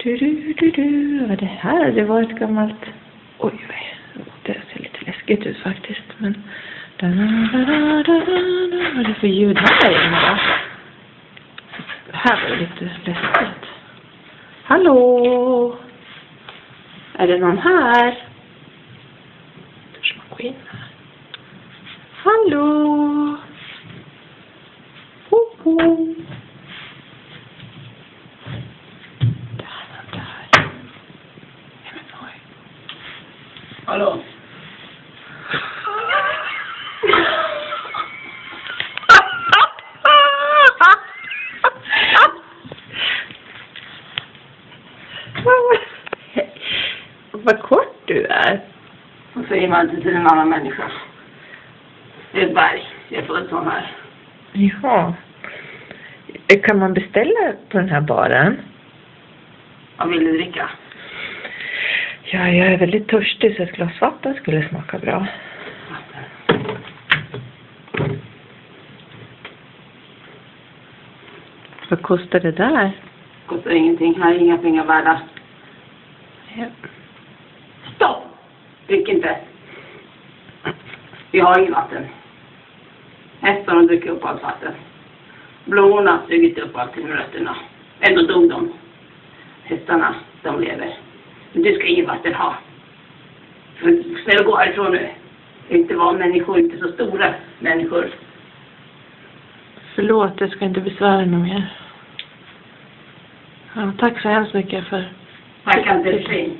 Vad det här? Det var ett gammalt... Oj, det ser lite läskigt ut faktiskt. Men... Vad är det för ljud här inne? Det här var lite läskigt. Hallå? Är det någon här? Törs man gå in här? Hallå? Hoho. Där. Oj. Hallå? Vad kort du är. Vad säger man inte till en annan människa? Det är ett berg. Jag får en sån här. Jaha. Kan man beställa på den här baren? Vad vill du dricka? Ja, jag är väldigt törstig så ett glas vatten skulle smaka bra. Vad kostar det där? Kostar ingenting. Här är inga pengar värda. Ja. Stopp! Drick inte. Vi har ingen vatten. Hästarna dricker upp allt vatten. Blommorna har sugit upp allt till rötterna. Ändå dog de. Hästarna, de lever. Men du ska inget vatten ha. Snälla gå härifrån nu. Inte vara människor, inte så stora människor. Förlåt, jag ska inte besvära någon mer. Ja, tack så hemskt mycket för... Här kan det bli.